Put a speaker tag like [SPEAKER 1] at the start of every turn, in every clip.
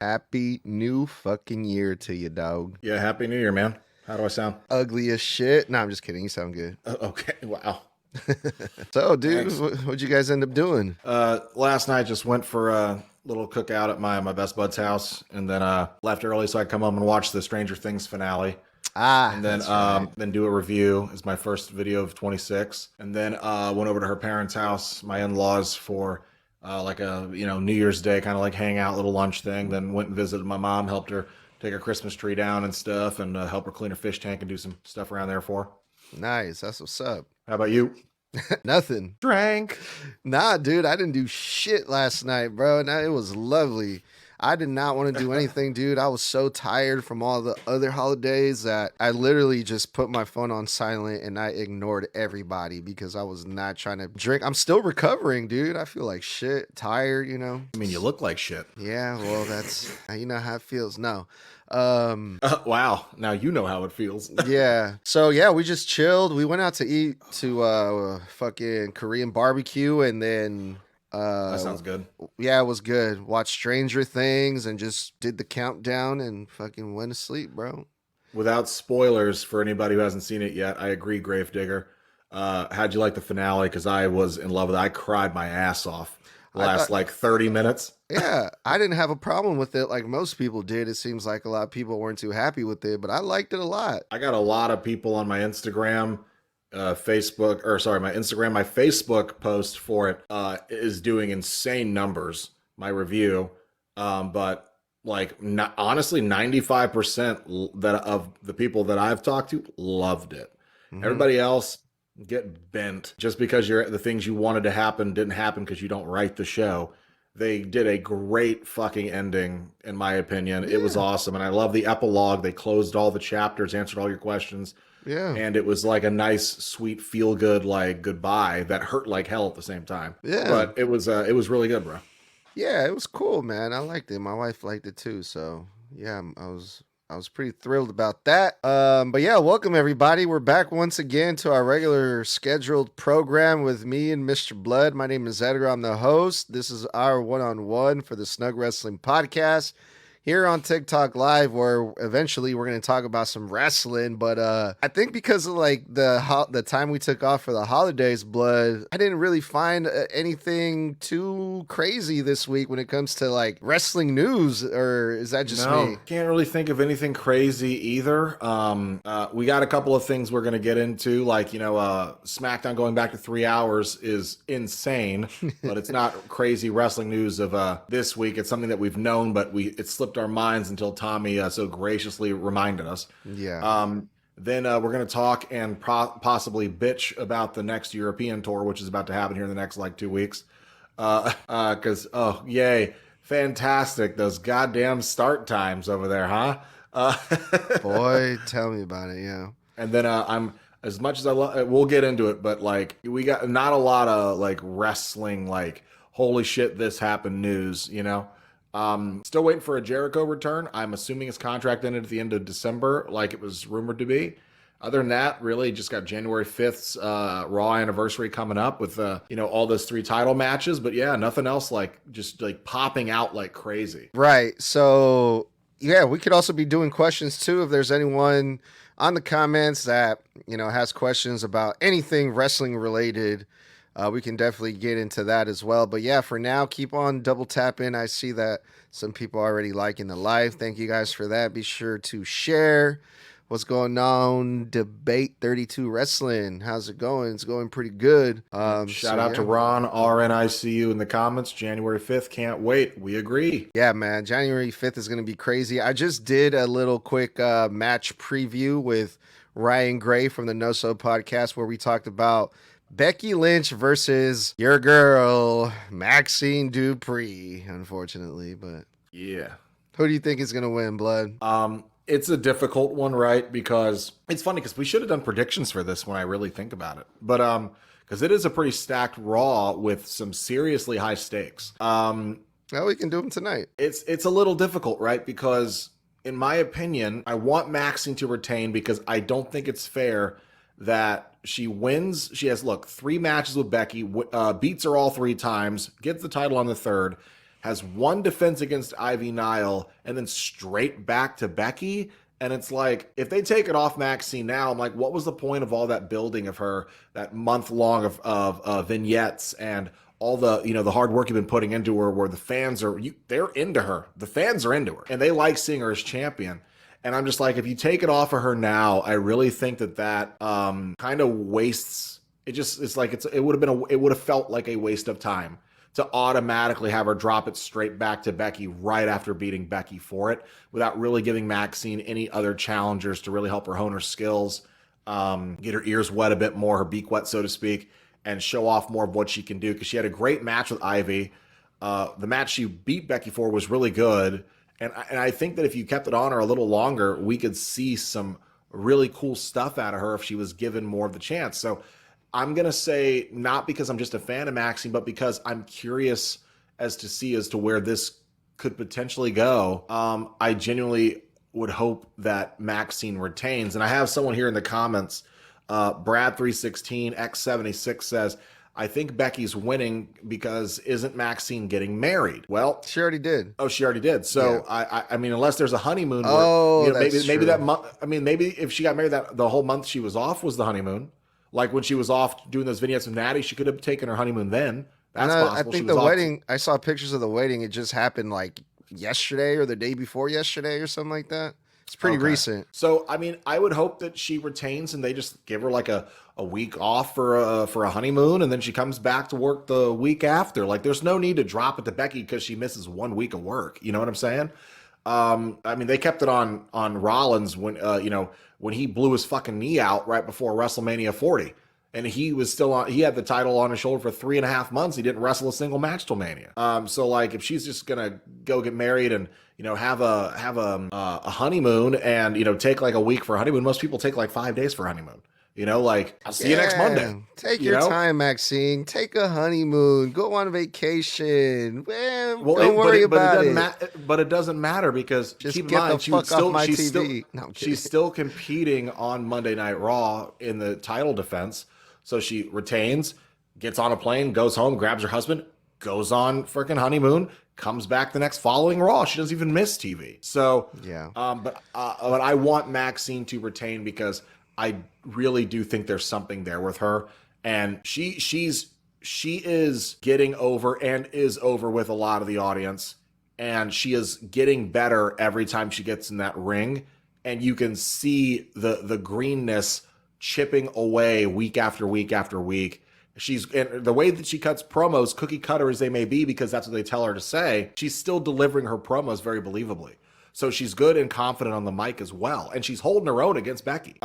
[SPEAKER 1] Happy new fucking year to you, dog.
[SPEAKER 2] Yeah, Happy New Year, man. How do I sound?
[SPEAKER 1] Ugly as shit. No, I'm just kidding. You sound good.
[SPEAKER 2] Okay, wow.
[SPEAKER 1] So, dude,
[SPEAKER 2] Thanks.
[SPEAKER 1] what'd you guys end up doing?
[SPEAKER 2] Last night just went for a little cookout at my best bud's house, and then left early so I could come home and watch the Stranger Things finale,
[SPEAKER 1] Ah,
[SPEAKER 2] and then
[SPEAKER 1] that's right.
[SPEAKER 2] then do a review. Is my first video of 26, and then went over to her parents' house, my in-laws, for like a New Year's Day kind of like hangout little lunch thing. Then went and visited my mom, helped her take her Christmas tree down and stuff, and help her clean her fish tank and do some stuff around there for her.
[SPEAKER 1] Nice. That's what's up.
[SPEAKER 2] How about you?
[SPEAKER 1] Nothing.
[SPEAKER 2] Drank.
[SPEAKER 1] Nah, dude, I didn't do shit last night, bro. Nah, it was lovely. I did not want to do anything, dude. I was so tired from all the other holidays that I literally just put my phone on silent and I ignored everybody because I was not trying to drink. I'm still recovering, dude. I feel like shit, tired.
[SPEAKER 2] I mean, you look like shit.
[SPEAKER 1] Yeah, well, that's how it feels. No.
[SPEAKER 2] Wow. Now you know how it feels.
[SPEAKER 1] Yeah. So yeah, we just chilled. We went out to eat to fucking Korean barbecue and then
[SPEAKER 2] That sounds good.
[SPEAKER 1] yeah, it was good. Watched Stranger Things and just did the countdown and fucking went to sleep, bro.
[SPEAKER 2] Without spoilers for anybody who hasn't seen it yet, I agree, Gravedigger. How'd you like the finale? Because I was in love with it. I cried my ass off the
[SPEAKER 1] I
[SPEAKER 2] last
[SPEAKER 1] thought
[SPEAKER 2] like 30 minutes.
[SPEAKER 1] Yeah, I didn't have a problem with it like most people did. It seems like a lot of people weren't too happy with it, but I liked it a lot.
[SPEAKER 2] I got a lot of people on my Instagram, Facebook, or sorry, my Instagram, my Facebook post for it is doing insane numbers, my review. But like, not, honestly, 95% that of the people that I've talked to loved it.
[SPEAKER 1] Hmm.
[SPEAKER 2] Everybody else get bent just because the things you wanted to happen didn't happen because you don't write the show. They did a great fucking ending, in my opinion. It was
[SPEAKER 1] Yeah,
[SPEAKER 2] awesome, and I love the epilogue. They closed all the chapters, answered all your questions,
[SPEAKER 1] yeah,
[SPEAKER 2] and it was like a nice, sweet, feel good like goodbye that hurt like hell at the same time.
[SPEAKER 1] yeah,
[SPEAKER 2] But it was really good, bro.
[SPEAKER 1] yeah. It was cool, man. I liked it. My wife liked it too. So yeah, I was pretty thrilled about that. But yeah, welcome everybody. We're back once again to our regular scheduled program with me and Mr. Blood. My name is Edgar. I'm the host. This is our one-on-one for the Snug Wrestling Podcast here on TikTok Live, where eventually we're going to talk about some wrestling. But I think because of like the time we took off for the holidays, Blood, I didn't really find anything too crazy this week when it comes to like wrestling news. Or is that just
[SPEAKER 2] No,
[SPEAKER 1] me?
[SPEAKER 2] can't really think of anything crazy either. We got a couple of things we're going to get into, like, SmackDown going back to 3 hours is insane, but it's not crazy wrestling news of this week. It's something that we've known, but it slipped our minds until Tommy so graciously reminded us.
[SPEAKER 1] Yeah.
[SPEAKER 2] Then we're going to talk and possibly bitch about the next European tour, which is about to happen here in the next like 2 weeks. Because, oh, yay. Fantastic. Those goddamn start times over there, huh? Uh,
[SPEAKER 1] Boy, tell me about it. Yeah.
[SPEAKER 2] and then I'm, as much as I love, we'll get into it, but like, we got not a lot of like wrestling, like, holy shit, this happened news. Still waiting for a Jericho return. I'm assuming his contract ended at the end of December, like it was rumored to be. Other than that, really just got January 5th's Raw anniversary coming up with all those 3 title matches. But yeah, nothing else like just like popping out like crazy.
[SPEAKER 1] Right. So, yeah, we could also be doing questions too. If there's anyone on the comments that, has questions about anything wrestling related, we can definitely get into that as well. But yeah, for now, keep on double tapping. I see that some people already liking the live. Thank you guys for that. Be sure to share. What's going on? Debate 32 Wrestling. How's it going? It's going pretty good.
[SPEAKER 2] Shout
[SPEAKER 1] So
[SPEAKER 2] out to
[SPEAKER 1] yeah.
[SPEAKER 2] Ron RNICU in the comments. January 5th. Can't wait. We agree.
[SPEAKER 1] Yeah, man. January 5th is going to be crazy. I just did a little quick match preview with Ryan Gray from the No So podcast where we talked about Becky Lynch versus your girl, Maxine Dupree, unfortunately. But
[SPEAKER 2] Yeah.
[SPEAKER 1] who do you think is going to win, Blood?
[SPEAKER 2] It's a difficult one, right? Because it's funny because we should have done predictions for this when I really think about it. But because it is a pretty stacked Raw with some seriously high stakes.
[SPEAKER 1] Well, we can do them tonight.
[SPEAKER 2] It's a little difficult, right? Because in my opinion, I want Maxine to retain because I don't think it's fair that she wins. She has 3 matches with Becky, beats her all 3 times, gets the title on the third. has one defense against Ivy Nile, and then straight back to Becky. And it's like, if they take it off Maxine now, I'm like, what was the point of all that building of her, that month long of vignettes and all the, the hard work you've been putting into her, where the fans they're into her. The fans are into her, and they like seeing her as champion. And I'm just like, if you take it off of her now, I really think that kind of wastes. It would have felt like a waste of time to automatically have her drop it straight back to Becky right after beating Becky for it, without really giving Maxine any other challengers to really help her hone her skills, get her ears wet a bit more, her beak wet, so to speak, and show off more of what she can do. Because she had a great match with Ivy. The match she beat Becky for was really good. And I think that if you kept it on her a little longer, we could see some really cool stuff out of her if she was given more of the chance. So I'm going to say, not because I'm just a fan of Maxine, but because I'm curious as to where this could potentially go. I genuinely would hope that Maxine retains. And I have someone here in the comments, Brad316 X76 says, I think Becky's winning because isn't Maxine getting married? Well,
[SPEAKER 1] She already did.
[SPEAKER 2] oh, she already did. So
[SPEAKER 1] Yeah.
[SPEAKER 2] I mean, unless there's a honeymoon.
[SPEAKER 1] Oh,
[SPEAKER 2] maybe
[SPEAKER 1] true.
[SPEAKER 2] that month. I mean, maybe if she got married, that the whole month she was off was the honeymoon. Like when she was off doing those vignettes with Natty, she could have taken her honeymoon then. That's possible.
[SPEAKER 1] I think the wedding, I saw pictures of the wedding. It just happened like yesterday or the day before yesterday or something like that. It's pretty recent.
[SPEAKER 2] So, I mean, I would hope that she retains and they just give her like a week off for a honeymoon, and then she comes back to work the week after. Like, there's no need to drop it to Becky because she misses 1 week of work. You know what I'm saying? I mean, they kept it on Rollins when when he blew his fucking knee out right before WrestleMania 40. And he was still on. He had the title on his shoulder for 3.5 months. He didn't wrestle a single match till Mania. So like, if she's just gonna go get married and have a honeymoon and take like a week for a honeymoon, most people take like 5 days for a honeymoon. Like, I'll see you next Monday.
[SPEAKER 1] Take your time, Maxine. Take a honeymoon. Go on vacation. Don't worry about it.
[SPEAKER 2] But it doesn't matter because
[SPEAKER 1] Just
[SPEAKER 2] keep in
[SPEAKER 1] get
[SPEAKER 2] mind,
[SPEAKER 1] the fuck off my TV.
[SPEAKER 2] She's still competing on Monday Night Raw in the title defense. So she retains, gets on a plane, goes home, grabs her husband, goes on freaking honeymoon, comes back the next following Raw. She doesn't even miss TV. So yeah. But I want Maxine to retain because I really do think there's something there with her, and she is getting over and is over with a lot of the audience, and she is getting better every time she gets in that ring, and you can see the greenness chipping away week after week after week. And the way that she cuts promos, cookie cutter as they may be, because that's what they tell her to say, she's still delivering her promos very believably. So she's good and confident on the mic as well, and she's holding her own against Becky.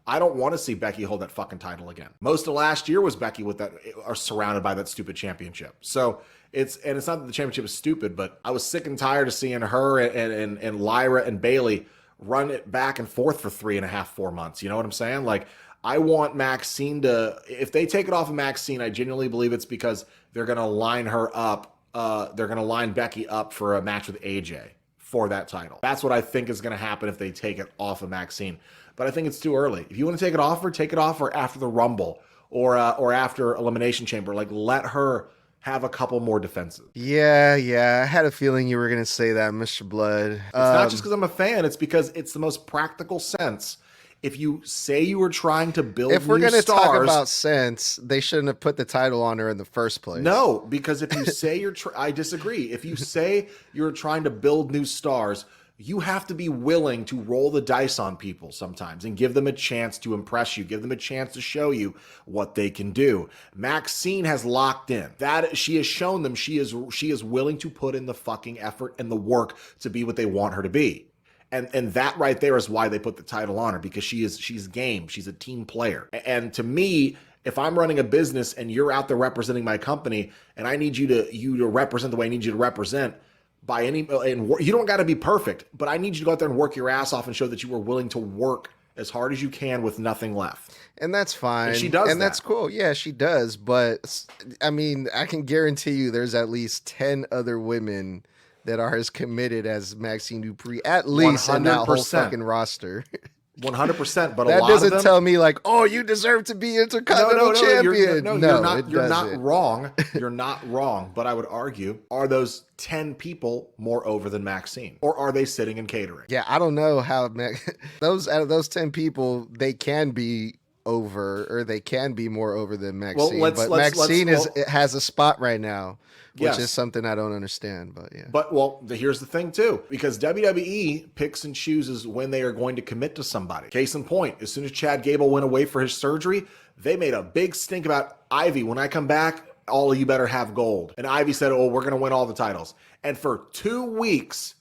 [SPEAKER 2] I don't want to see Becky hold that fucking title again. Most of last year was Becky with that, are surrounded by that stupid championship. So it's not that the championship is stupid, but I was sick and tired of seeing her and Lyra and Bayley run it back and forth for 3.5, 4 months. You know what I'm saying? Like, I want Maxine if they take it off of Maxine, I genuinely believe it's because they're going to line her up. They're going to line Becky up for a match with AJ for that title. That's what I think is going to happen if they take it off of Maxine. But I think it's too early. If you want to take it off her after the Rumble or after Elimination Chamber. Like, let her have a couple more defenses.
[SPEAKER 1] Yeah. I had a feeling you were going to say that, Mr. Blood.
[SPEAKER 2] It's not just because I'm a fan. It's because it's the most practical sense. If you say you were trying to build
[SPEAKER 1] if we're
[SPEAKER 2] going to
[SPEAKER 1] talk about sense, they shouldn't have put the title on her in the first place.
[SPEAKER 2] No, because if you say I disagree. If you say you're trying to build new stars, you have to be willing to roll the dice on people sometimes and give them a chance to impress you, give them a chance to show you what they can do. Maxine has locked in. That she has shown them she is willing to put in the fucking effort and the work to be what they want her to be. And that right there is why they put the title on her, because she's game. She's a team player. And to me, if I'm running a business and you're out there representing my company and I need you to represent the way I need you to represent, and you don't got to be perfect, but I need you to go out there and work your ass off and show that you were willing to work as hard as you can with nothing left.
[SPEAKER 1] And that's fine.
[SPEAKER 2] And she does
[SPEAKER 1] and that's cool. Yeah, she does. But I mean, I can guarantee you there's at least 10 other women that are as committed as Maxine Dupree, at least 100%. In that whole fucking roster.
[SPEAKER 2] 100%. But a
[SPEAKER 1] That
[SPEAKER 2] lot of
[SPEAKER 1] doesn't
[SPEAKER 2] them,
[SPEAKER 1] tell me like, oh, you deserve to be Intercontinental Champion.
[SPEAKER 2] you're
[SPEAKER 1] No,
[SPEAKER 2] not.
[SPEAKER 1] it
[SPEAKER 2] You're not
[SPEAKER 1] doesn't.
[SPEAKER 2] wrong. You're not wrong. But I would argue, are those 10 people more over than Maxine, or are they sitting in catering?
[SPEAKER 1] Yeah, I don't know how those out of those 10 people, they can be over or they can be more over than
[SPEAKER 2] Well,
[SPEAKER 1] Maxine. But Maxine has a spot right now, which is
[SPEAKER 2] yes.
[SPEAKER 1] something I don't understand. But yeah.
[SPEAKER 2] But well, here's the thing too, because WWE picks and chooses when they are going to commit to somebody. Case in point, as soon as Chad Gable went away for his surgery, they made a big stink about Ivy. When I come back, all of you better have gold. And Ivy said, oh, we're going to win all the titles. And for 2 weeks,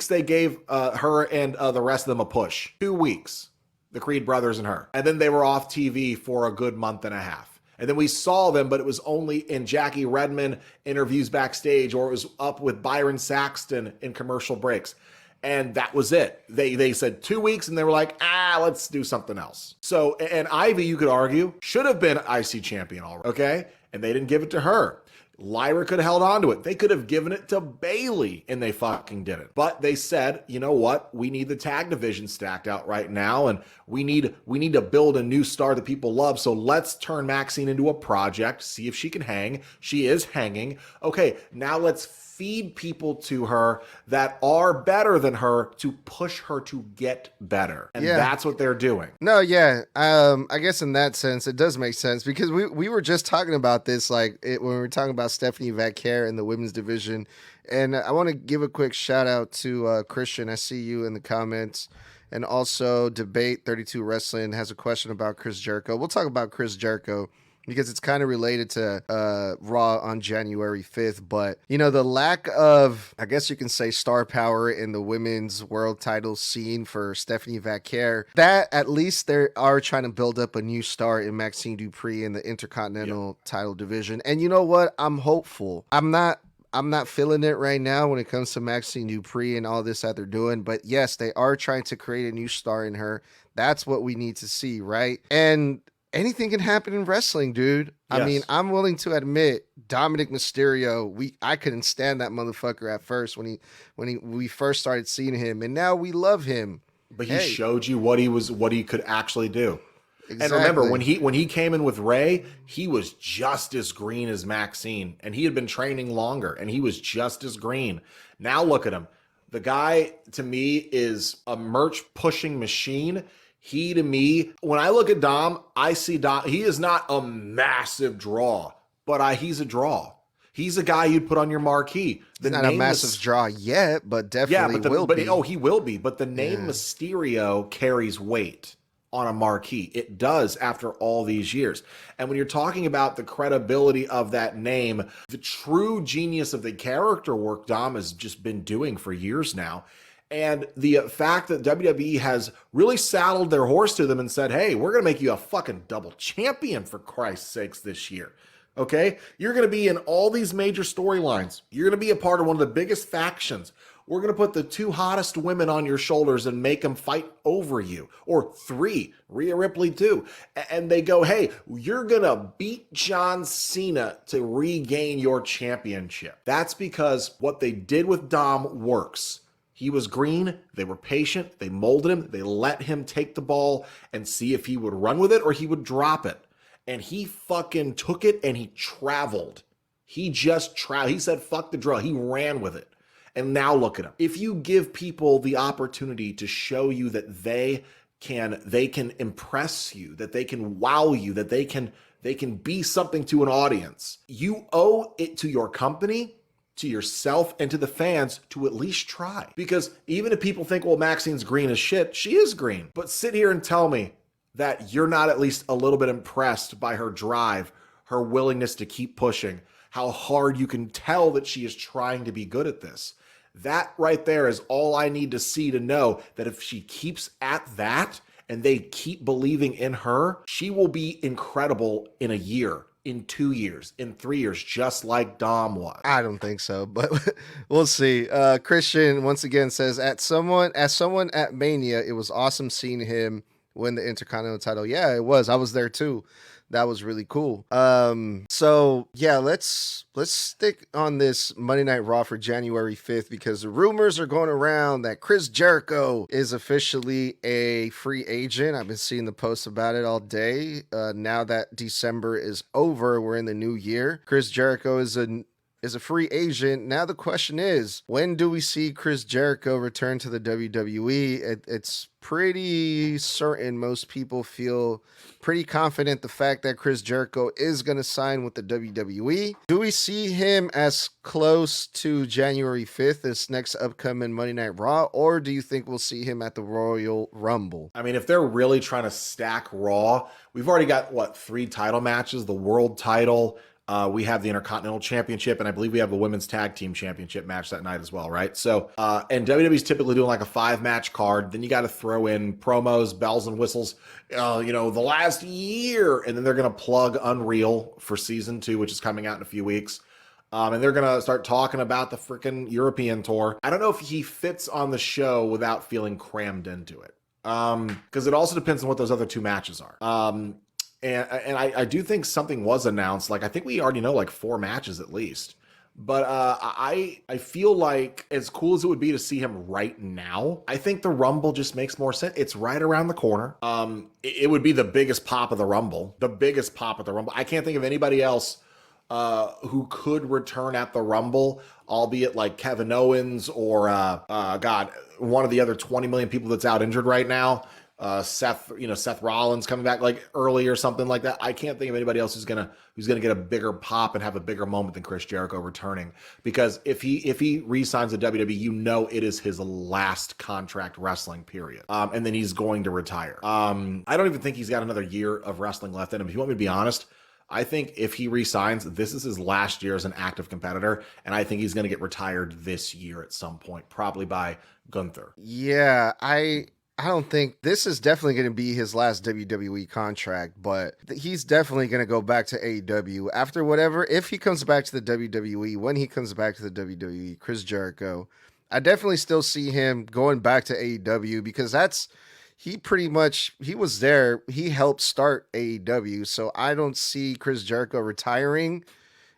[SPEAKER 2] they gave her and the rest of them a push. 2 weeks, the Creed brothers and her. And then they were off TV for a good month and a half. And then we saw them, but it was only in Jackie Redmond interviews backstage, or it was up with Byron Saxton in commercial breaks. And that was it. They said 2 weeks and they were like, let's do something else. So, and Ivy, you could argue, should have been IC champion already, okay? And they didn't give it to her. Lyra could have held on to it. They could have given it to Bayley, and they fucking didn't. But they said, you know what? We need the tag division stacked out right now, and we need to build a new star that people love. So let's turn Maxine into a project, see if she can hang. She is hanging. Okay, now let's feed people to her that are better than her to push her to get better. And that's what they're doing.
[SPEAKER 1] No, yeah. I guess in that sense, it does make sense because we were just talking about this when we were talking about Stephanie Vaquer in the women's division. And I want to give a quick shout out to Christian. I see you in the comments. And also Debate 32 Wrestling has a question about Chris Jericho. We'll talk about Chris Jericho because it's kind of related to Raw on January 5th. But, you know, the lack of, I guess you can say, star power in the women's world title scene for Stephanie Vaquer, that at least they are trying to build up a new star in Maxine Dupree in the Intercontinental title division. And you know what? I'm hopeful. I'm not feeling it right now when it comes to Maxine Dupree and all this that they're doing. But yes, they are trying to create a new star in her. That's what we need to see, right? And anything can happen in wrestling, dude. Yes. I mean, I'm willing to admit Dominic Mysterio, I couldn't stand that motherfucker at first when we first started seeing him, and now we love him.
[SPEAKER 2] But he showed you what he could actually do. Exactly. And remember, when he came in with Ray, he was just as green as Maxine, and he had been training longer, and he was just as green. Now look at him. The guy, to me, is a merch pushing machine. He, to me, when I look at Dom, I see Dom. He is not a massive draw, but he's a draw. He's a guy you'd put on your marquee.
[SPEAKER 1] He's not a massive draw yet, but definitely will be.
[SPEAKER 2] Oh, he will be. But the name Mysterio carries weight on a marquee. It does after all these years. And when you're talking about the credibility of that name, the true genius of the character work Dom has just been doing for years now. And the fact that WWE has really saddled their horse to them and said, hey, we're going to make you a fucking double champion for Christ's sakes this year. Okay? You're going to be in all these major storylines. You're going to be a part of one of the biggest factions. We're going to put the 2 hottest women on your shoulders and make them fight over you. Or 3, Rhea Ripley too. And they go, hey, you're going to beat John Cena to regain your championship. That's because what they did with Dom works. He was green. They were patient. They molded him. They let him take the ball and see if he would run with it or he would drop it. And he fucking took it and he traveled. He just traveled. He said, fuck the draw. He ran with it. And now look at him. If you give people the opportunity to show you that they can impress you, that they can wow you, that they can be something to an audience, you owe it to your company, to yourself, and to the fans to at least try. Because even if people think, well, Maxine's green as shit, she is green. But sit here and tell me that you're not at least a little bit impressed by her drive, her willingness to keep pushing, how hard you can tell that she is trying to be good at this. That right there is all I need to see to know that if she keeps at that and they keep believing in her, she will be incredible in a year, in 2 years, in 3 years, just like Dom was.
[SPEAKER 1] I don't think so, but we'll see. Christian once again says, as someone at Mania, it was awesome seeing him win the Intercontinental title. Yeah, it was. I was there too. that was really cool. So yeah, let's stick on this Monday Night Raw for January 5th because the rumors are going around that Chris Jericho is officially a free agent. I've been seeing the posts about it all day. Now that December is over, we're in the new year. Chris Jericho is a free agent. Now the question is, when do we see Chris Jericho return to the WWE? It's pretty certain most people feel pretty confident the fact that Chris Jericho is going to sign with the WWE. Do we see him as close to January 5th, this next upcoming Monday Night Raw, or do you think we'll see him at the Royal Rumble?
[SPEAKER 2] I mean, if they're really trying to stack Raw, we've already got, 3 title matches, the world title, we have the Intercontinental Championship, and I believe we have a Women's Tag Team Championship match that night as well, right? So, and WWE's typically doing like a 5-match card. Then you got to throw in promos, bells and whistles, the last year, and then they're going to plug Unreal for season 2, which is coming out in a few weeks. And they're going to start talking about the freaking European tour. I don't know if he fits on the show without feeling crammed into it. Because it also depends on what those other 2 matches are. And I do think something was announced. Like, I think we already know like 4 matches at least. But I feel like as cool as it would be to see him right now, I think the Rumble just makes more sense. It's right around the corner. It would be the biggest pop of the Rumble. The biggest pop of the Rumble. I can't think of anybody else who could return at the Rumble, albeit like Kevin Owens or one of the other 20 million people that's out injured right now. Seth Rollins coming back like early or something like that. I can't think of anybody else who's gonna get a bigger pop and have a bigger moment than Chris Jericho returning. Because if he re-signs the WWE, it is his last contract wrestling period. And then he's going to retire. I don't even think he's got another year of wrestling left in him. If you want me to be honest, I think if he re-signs, this is his last year as an active competitor, and I think he's going to get retired this year at some point, probably by Gunther.
[SPEAKER 1] Yeah, I don't think this is definitely going to be his last WWE contract, but he's definitely going to go back to AEW after whatever. If he comes back to the WWE, when he comes back to the WWE, Chris Jericho, I definitely still see him going back to AEW because he was there. He helped start AEW. So I don't see Chris Jericho retiring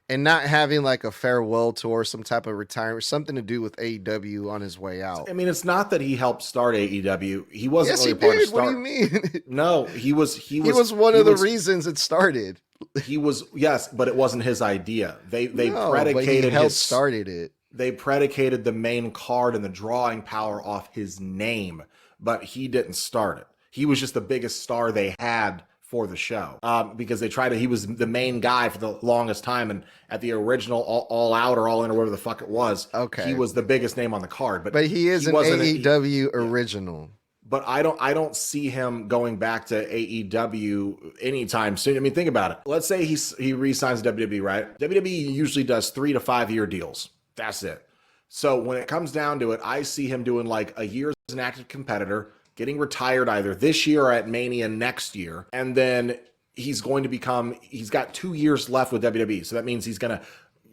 [SPEAKER 1] and not having like a farewell tour, some type of retirement, something to do with AEW on his way out.
[SPEAKER 2] I mean, it's not that he helped start AEW. He wasn't
[SPEAKER 1] yes,
[SPEAKER 2] really
[SPEAKER 1] he
[SPEAKER 2] part
[SPEAKER 1] did.
[SPEAKER 2] of start.
[SPEAKER 1] What do you mean?
[SPEAKER 2] No, he was
[SPEAKER 1] one of the reasons it started.
[SPEAKER 2] He was, yes, but it wasn't his idea. They
[SPEAKER 1] No,
[SPEAKER 2] predicated
[SPEAKER 1] but he helped started it.
[SPEAKER 2] They predicated the main card and the drawing power off his name, but he didn't start it. He was just the biggest star they had for the show because he was the main guy for the longest time, and at the original all out or all in or whatever the fuck it was,
[SPEAKER 1] okay,
[SPEAKER 2] he was the biggest name on the card. But
[SPEAKER 1] he is an AEW original.
[SPEAKER 2] But I don't see him going back to AEW anytime soon. I mean, think about it. Let's say he re-signs WWE, right? WWE usually does 3 to 5 year deals. That's it. So when it comes down to it, I see him doing like a year as an active competitor, getting retired either this year or at Mania next year. And then he's got 2 years left with WWE. So that means he's going to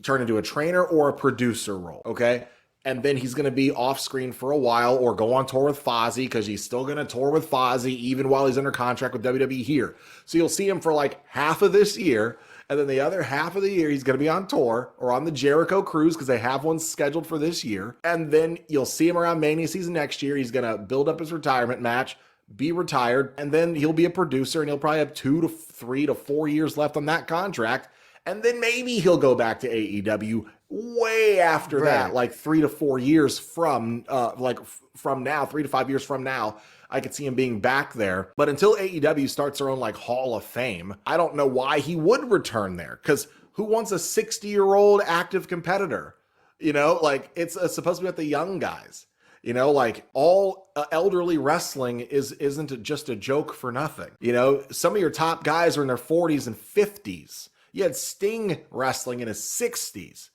[SPEAKER 2] turn into a trainer or a producer role. Okay. And then he's going to be off screen for a while or go on tour with Fozzy because he's still going to tour with Fozzy even while he's under contract with WWE here. So you'll see him for like half of this year. And then the other half of the year, he's going to be on tour or on the Jericho Cruise because they have one scheduled for this year. And then you'll see him around Mania season next year. He's going to build up his retirement match, be retired, and then he'll be a producer and he'll probably have 2 to 3 to 4 years left on that contract. And then maybe he'll go back to AEW way after that, like 3 to 4 years from now, 3 to 5 years from now. I could see him being back there. But until AEW starts their own like Hall of Fame, I don't know why he would return there. Because who wants a 60-year-old active competitor? Like it's supposed to be with the young guys. Like all elderly wrestling isn't just a joke for nothing. Some of your top guys are in their 40s and 50s. You had Sting wrestling in his 60s.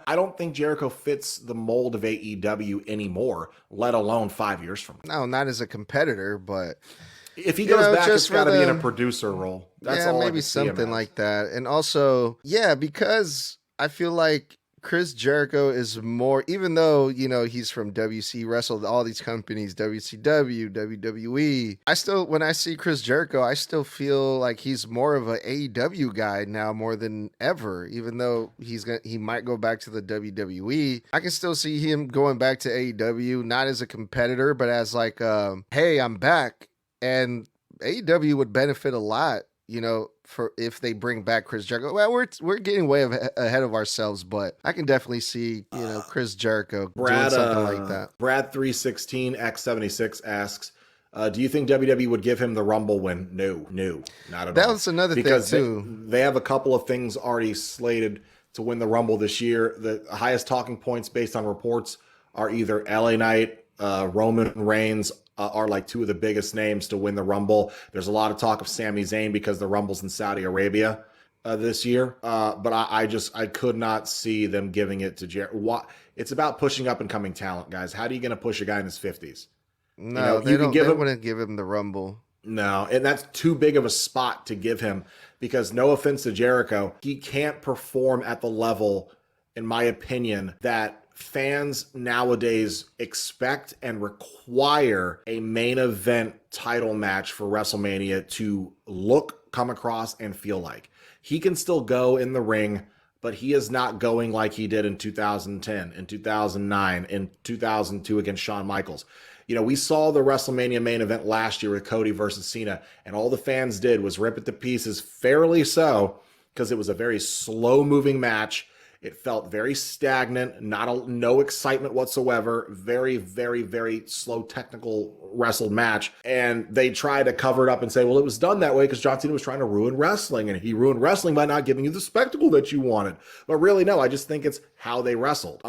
[SPEAKER 2] I don't think Jericho fits the mold of AEW anymore, let alone 5 years from now.
[SPEAKER 1] No, not as a competitor, but
[SPEAKER 2] if he goes back, it's got to be in a producer role. That's all.
[SPEAKER 1] Maybe something like that. And also, because I feel like Chris Jericho is more, even though, he's from WC, wrestled all these companies, WCW, WWE. When I see Chris Jericho, I still feel like he's more of an AEW guy now more than ever, even though he might go back to the WWE. I can still see him going back to AEW, not as a competitor, but as like, hey, I'm back. And AEW would benefit a lot, for if they bring back Chris Jericho. Well, we're getting way ahead of ourselves, but I can definitely see, Chris Jericho doing something like that.
[SPEAKER 2] Brad 316 X76 asks, do you think WWE would give him the Rumble win? No, not at all.
[SPEAKER 1] That was another
[SPEAKER 2] because
[SPEAKER 1] thing too.
[SPEAKER 2] They have a couple of things already slated to win the Rumble this year. The highest talking points based on reports are either LA Knight, Roman Reigns, are like two of the biggest names to win the Rumble. There's a lot of talk of Sami Zayn because the Rumble's in Saudi Arabia this year. But I could not see them giving it to Jericho. It's about pushing up and coming talent, guys. How are you going to push a guy in his 50s?
[SPEAKER 1] No, they wouldn't give him the Rumble.
[SPEAKER 2] No, and that's too big of a spot to give him because, no offense to Jericho, he can't perform at the level, in my opinion, that fans nowadays expect and require a main event title match for WrestleMania to look, come across, and feel like. He can still go in the ring, but he is not going like he did in 2010, in 2009, in 2002 against Shawn Michaels. We saw the WrestleMania main event last year with Cody versus Cena, and all the fans did was rip it to pieces, fairly so, because it was a very slow-moving match. It felt very stagnant, no excitement whatsoever, very, very, very slow technical wrestled match. And they tried to cover it up and say, well, it was done that way because John Cena was trying to ruin wrestling, and he ruined wrestling by not giving you the spectacle that you wanted. But really, no, I just think it's how they wrestled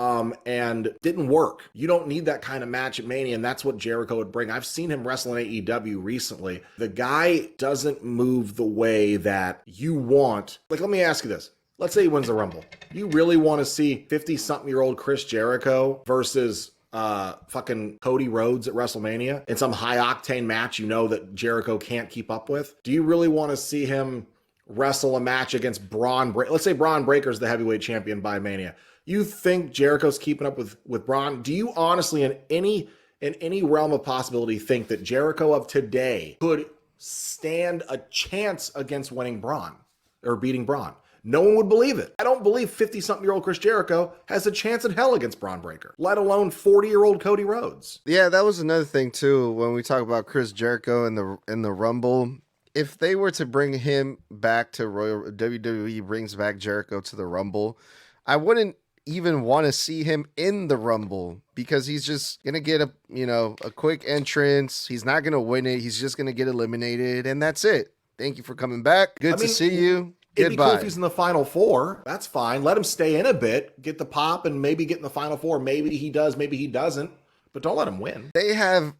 [SPEAKER 2] and didn't work. You don't need that kind of match at Mania, and that's what Jericho would bring. I've seen him wrestle in AEW recently. The guy doesn't move the way that you want. Like, let me ask you this. Let's say he wins the Rumble. You really want to see 50-something-year-old Chris Jericho versus fucking Cody Rhodes at WrestleMania in some high-octane match that Jericho can't keep up with? Do you really want to see him wrestle a match against Braun Breaker? Let's say Braun Breaker's the heavyweight champion by Mania. You think Jericho's keeping up with Braun? Do you honestly, in any realm of possibility, think that Jericho of today could stand a chance against winning Braun or beating Braun? No one would believe it. I don't believe 50-something-year-old Chris Jericho has a chance in hell against Braun Breaker, let alone 40-year-old Cody Rhodes.
[SPEAKER 1] Yeah, that was another thing too when we talk about Chris Jericho in the Rumble. If they were to bring him back to WWE brings back Jericho to the Rumble, I wouldn't even want to see him in the Rumble because he's just gonna get a quick entrance. He's not gonna win it. He's just gonna get eliminated, and that's it. Thank you for coming back. Good to see you.
[SPEAKER 2] It'd be cool if he's in the Final Four. That's fine. Let him stay in a bit, get the pop, and maybe get in the Final Four. Maybe he does, maybe he doesn't. But don't let him win.
[SPEAKER 1] They have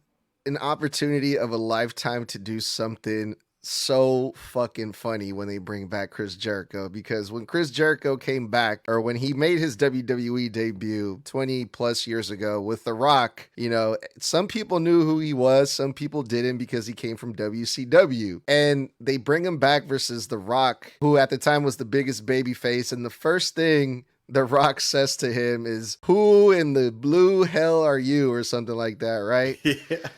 [SPEAKER 1] an opportunity of a lifetime to do something so fucking funny when they bring back Chris Jericho, because when Chris Jericho came back, or when he made his WWE debut 20 plus years ago with The Rock, some people knew who he was, some people didn't because he came from WCW, and they bring him back versus The Rock, who at the time was the biggest baby face, and the first thing The Rock says to him is, "Who in the blue hell are you?" or something like that, right?
[SPEAKER 2] Yeah.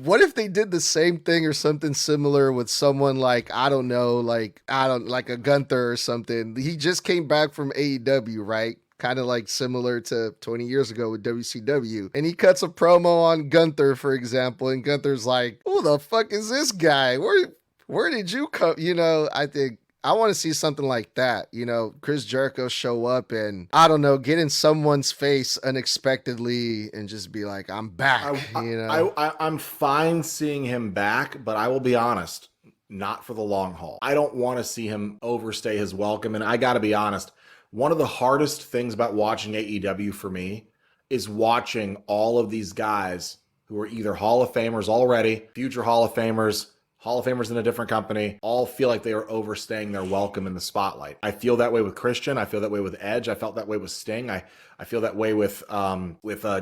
[SPEAKER 1] What if they did the same thing or something similar with someone like, like a Gunther or something? He just came back from AEW, right? Kind of like similar to 20 years ago with WCW. And he cuts a promo on Gunther, for example. And Gunther's like, who the fuck is this guy? Where did you come? I think I want to see something like that. Chris Jericho show up and, get in someone's face unexpectedly and just be like, I'm back.
[SPEAKER 2] I'm fine seeing him back, but I will be honest, not for the long haul. I don't want to see him overstay his welcome. And I got to be honest, one of the hardest things about watching AEW for me is watching all of these guys who are either Hall of Famers already, future Hall of Famers in a different company, all feel like they are overstaying their welcome in the spotlight. I feel that way with Christian. I feel that way with Edge. I felt that way with Sting. I feel that way with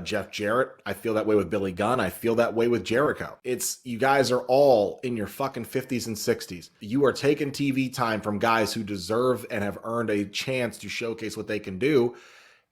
[SPEAKER 2] Jeff Jarrett. I feel that way with Billy Gunn. I feel that way with Jericho. You guys are all in your fucking 50s and 60s. You are taking TV time from guys who deserve and have earned a chance to showcase what they can do.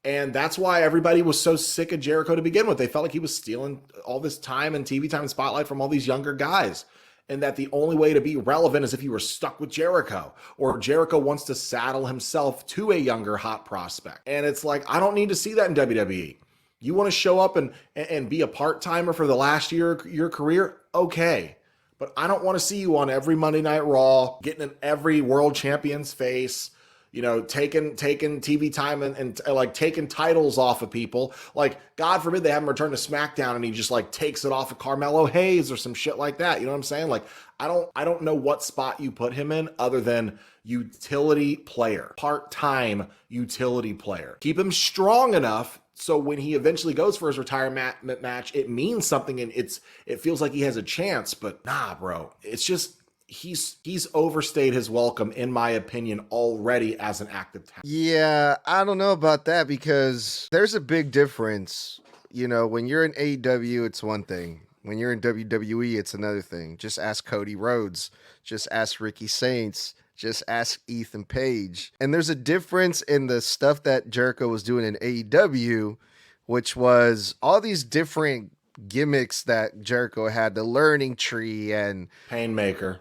[SPEAKER 2] And that's why everybody was so sick of Jericho to begin with. They felt like he was stealing all this time and TV time and spotlight from all these younger guys. And that the only way to be relevant is if you were stuck with Jericho, or Jericho wants to saddle himself to a younger hot prospect. And it's like, I don't need to see that in WWE. You want to show up and be a part-timer for the last year of your career? Okay. But I don't want to see you on every Monday Night Raw, getting in every world champion's face, taking TV time and like taking titles off of people. Like, God forbid they have him return to SmackDown and he just like takes it off of Carmelo Hayes or some shit like that. You know what I'm saying? Like, I don't know what spot you put him in other than utility player, part-time utility player. Keep him strong enough so when he eventually goes for his retirement match, it means something and it feels like he has a chance. But nah, bro, it's just he's overstayed his welcome, in my opinion, already as an active talent.
[SPEAKER 1] Yeah, I don't know about that because there's a big difference. When you're in AEW, it's one thing. When you're in WWE, it's another thing. Just ask Cody Rhodes. Just ask Ricky Saints. Just ask Ethan Page. And there's a difference in the stuff that Jericho was doing in AEW, which was all these different gimmicks that Jericho had, the learning tree and
[SPEAKER 2] Painmaker.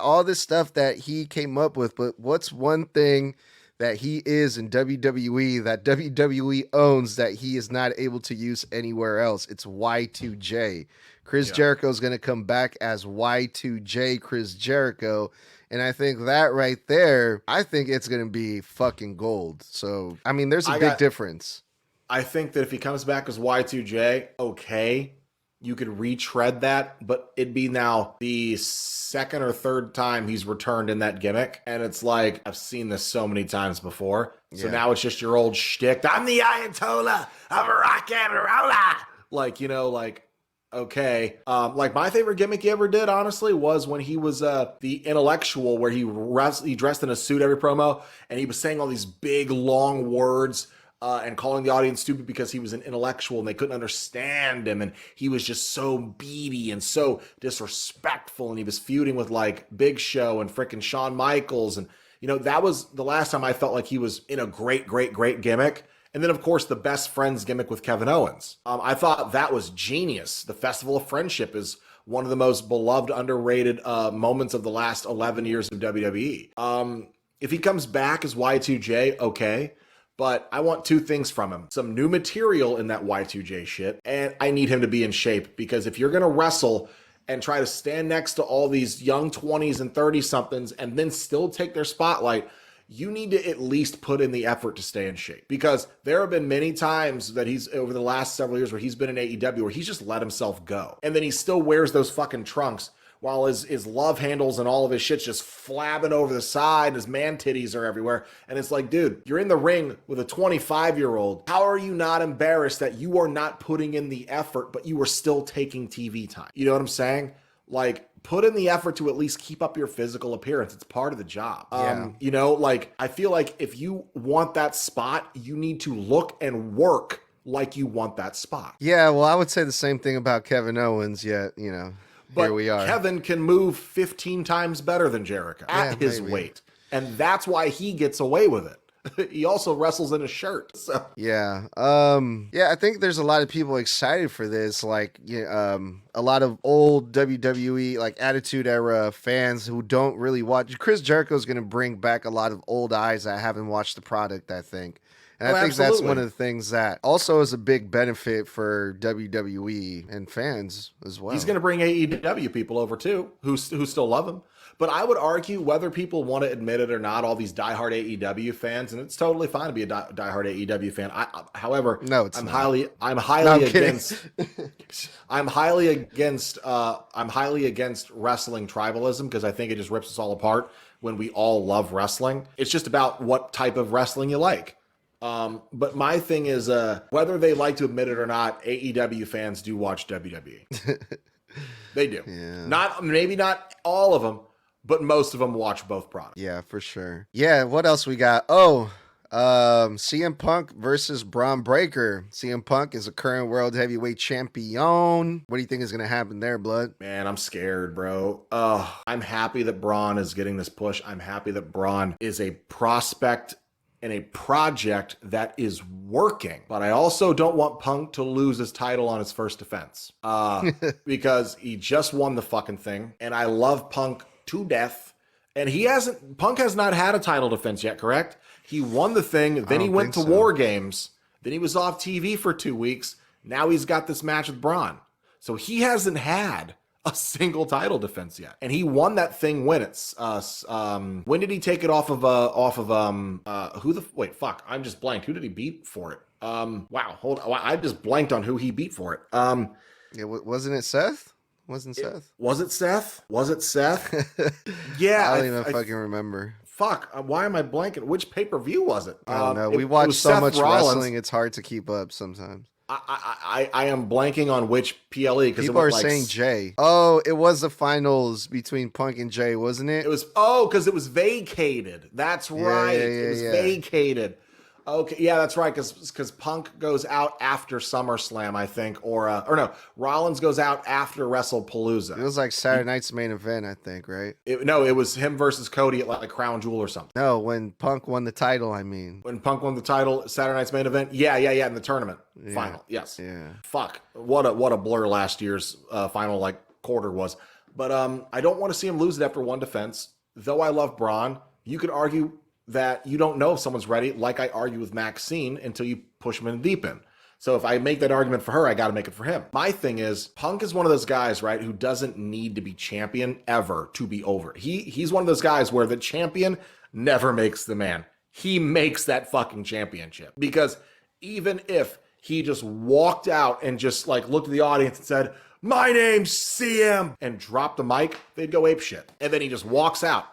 [SPEAKER 1] All this stuff that he came up with. But what's one thing that he is in WWE that WWE owns that he is not able to use anywhere else? It's Y2J. Chris Jericho is going to come back as Y2J Chris Jericho. And I think that right there, I think it's going to be fucking gold. So, I mean, there's a big difference.
[SPEAKER 2] I think that if he comes back as Y2J, okay, you could retread that, but it'd be now the second or third time he's returned in that gimmick. And it's like, I've seen this so many times before. So now it's just your old shtick. I'm the Ayatollah of rock and roller. Okay. Like my favorite gimmick he ever did, honestly, was when he was the intellectual, where he dressed in a suit every promo and he was saying all these big, long words and calling the audience stupid because he was an intellectual and they couldn't understand him. And he was just so beady and so disrespectful. And he was feuding with like Big Show and frickin' Shawn Michaels. And, that was the last time I felt like he was in a great, great, great gimmick. And then, of course, the best friends gimmick with Kevin Owens. I thought that was genius. The Festival of Friendship is one of the most beloved, underrated moments of the last 11 years of WWE. If he comes back as Y2J, okay. But I want two things from him. Some new material in that Y2J shit. And I need him to be in shape. Because if you're going to wrestle and try to stand next to all these young 20s and 30-somethings and then still take their spotlight, you need to at least put in the effort to stay in shape. Because there have been many times that he's, over the last several years, where he's been in AEW, where he's just let himself go. And then he still wears those fucking trunks while his love handles and all of his shit's just flabbing over the side, and his man titties are everywhere. And it's like, dude, you're in the ring with a 25-year-old. How are you not embarrassed that you are not putting in the effort, but you are still taking TV time? You know what I'm saying? Like, put in the effort to at least keep up your physical appearance. It's part of the job. I feel like if you want that spot, you need to look and work like you want that spot.
[SPEAKER 1] Yeah, well, I would say the same thing about Kevin Owens, yet,
[SPEAKER 2] but
[SPEAKER 1] here we are.
[SPEAKER 2] Kevin can move 15 times better than Jericho at his weight. And that's why he gets away with it. He also wrestles in a shirt. So.
[SPEAKER 1] Yeah. I think there's a lot of people excited for this. Like, a lot of old WWE, like Attitude Era fans who don't really watch. Chris Jericho's going to bring back a lot of old eyes that haven't watched the product, I think. And I think that's one of the things that also is a big benefit for WWE and fans as well.
[SPEAKER 2] He's going to bring AEW people over too, who still love him. But I would argue, whether people want to admit it or not, all these diehard AEW fans, and it's totally fine to be a diehard AEW fan. However, I'm highly against wrestling tribalism, because I think it just rips us all apart when we all love wrestling. It's just about what type of wrestling you like. But my thing is, whether they like to admit it or not, AEW fans do watch WWE. They do. Yeah. Maybe not all of them, but most of them watch both products.
[SPEAKER 1] Yeah, for sure. Yeah, what else we got? CM Punk versus Braun Breaker. CM Punk is a current world heavyweight champion. What do you think is going to happen there, Blood?
[SPEAKER 2] Man, I'm scared, bro. I'm happy that Braun is getting this push. I'm happy that Braun is a prospect in a project that is working. But I also don't want Punk to lose his title on his first defense because he just won the fucking thing. And I love Punk to death. And Punk has not had a title defense yet, correct? He won the thing, then he went to War Games, then he was off TV for 2 weeks. Now he's got this match with Braun. So he hasn't had a single title defense yet. And he won that thing when when did he take it off of I'm just blanked. Who did he beat for it? I just blanked on who he beat for it.
[SPEAKER 1] Yeah, wasn't it Seth? Seth?
[SPEAKER 2] Was it Seth? Yeah.
[SPEAKER 1] I don't even fucking remember.
[SPEAKER 2] Fuck, why am I blanking? Which pay-per-view was it?
[SPEAKER 1] I don't know. We watch so much wrestling, it's hard to keep up sometimes.
[SPEAKER 2] I am blanking on which PLE.
[SPEAKER 1] People are saying Jay. Oh, it was the finals between Punk and Jay, wasn't it?
[SPEAKER 2] It was, because it was vacated. That's right. It was vacated. Okay, yeah, that's right, because Punk goes out after SummerSlam, I think, or no, Rollins goes out after WrestlePalooza.
[SPEAKER 1] It was like Saturday night's main event, I think, right?
[SPEAKER 2] It was him versus Cody at like Crown Jewel or something.
[SPEAKER 1] No, when Punk won the title, I mean.
[SPEAKER 2] When Punk won the title, Saturday night's main event, yeah, in the tournament final, yes.
[SPEAKER 1] Yeah.
[SPEAKER 2] Fuck, what a blur last year's final quarter was. But I don't want to see him lose it after one defense. Though I love Braun, you could argue that you don't know if someone's ready, like I argue with Maxine, until you push him in the deep end. So if I make that argument for her, I got to make it for him. My thing is, Punk is one of those guys, right, who doesn't need to be champion ever to be over. He's one of those guys where the champion never makes the man. He makes that fucking championship. Because even if he just walked out and just looked at the audience and said, "My name's CM," and dropped the mic, they'd go apeshit. And then he just walks out.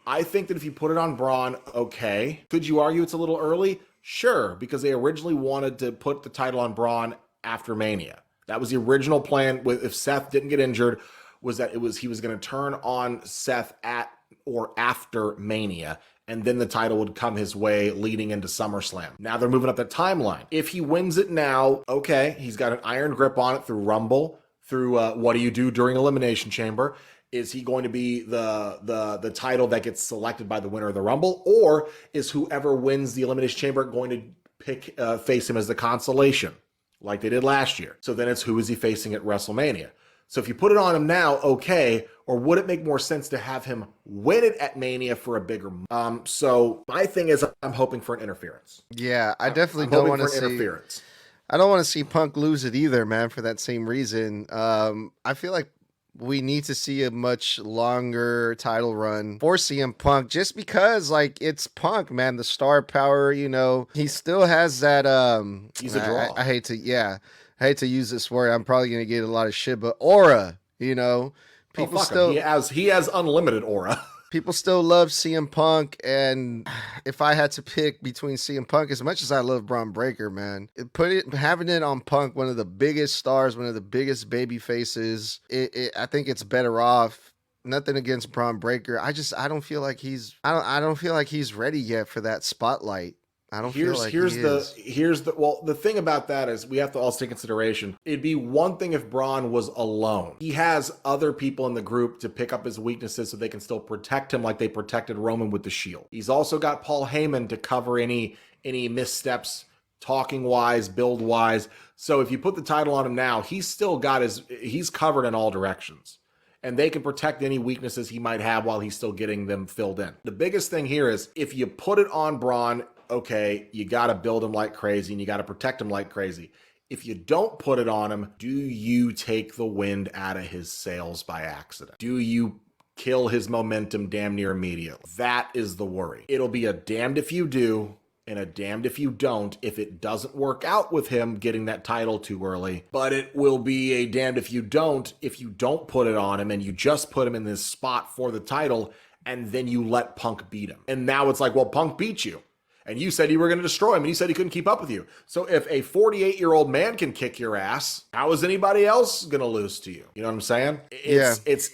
[SPEAKER 2] I think that if you put it on Braun, okay. Could you argue it's a little early? Sure, because they originally wanted to put the title on Braun after Mania. That was the original plan. If Seth didn't get injured, was that he was going to turn on Seth at or after Mania, and then the title would come his way leading into SummerSlam. Now they're moving up the timeline. If he wins it now, okay, he's got an iron grip on it through Rumble, through what do you do during Elimination Chamber. Is he going to be the title that gets selected by the winner of the Rumble, or is whoever wins the Elimination Chamber going to face him as the consolation, like they did last year? So then it's who is he facing at WrestleMania? So if you put it on him now, okay, or would it make more sense to have him win it at Mania for a bigger? So my thing is, I'm hoping for an interference.
[SPEAKER 1] Yeah, I definitely don't want to see
[SPEAKER 2] interference.
[SPEAKER 1] I don't want to see Punk lose it either, man. For that same reason, I feel like we need to see a much longer title run for CM Punk, just because it's Punk, man. The star power, he still has that.
[SPEAKER 2] He's a draw.
[SPEAKER 1] I hate to use this word. I'm probably gonna get a lot of shit, but aura, people still
[SPEAKER 2] he has unlimited aura.
[SPEAKER 1] People still love CM Punk, and if I had to pick between CM Punk, as much as I love Braun Breaker, man, having it on Punk, one of the biggest stars, one of the biggest baby faces, I think it's better off. Nothing against Braun Breaker. I don't feel like I don't feel like he's ready yet for that spotlight. I don't feel like
[SPEAKER 2] the thing about that is we have to also take consideration. It'd be one thing if Braun was alone. He has other people in the group to pick up his weaknesses so they can still protect him like they protected Roman with the Shield. He's also got Paul Heyman to cover any missteps, talking wise, build wise. So if you put the title on him now, he's covered in all directions. And they can protect any weaknesses he might have while he's still getting them filled in. The biggest thing here is if you put it on Braun, okay, you got to build him like crazy and you got to protect him like crazy. If you don't put it on him, do you take the wind out of his sails by accident? Do you kill his momentum damn near immediately? That is the worry. It'll be a damned if you do and a damned if you don't if it doesn't work out with him getting that title too early. But it will be a damned if you don't put it on him and you just put him in this spot for the title and then you let Punk beat him. And now it's like, well, Punk beat you. And you said you were going to destroy him, and he said he couldn't keep up with you. So if a 48-year-old man can kick your ass, how is anybody else going to lose to you? You know what I'm saying?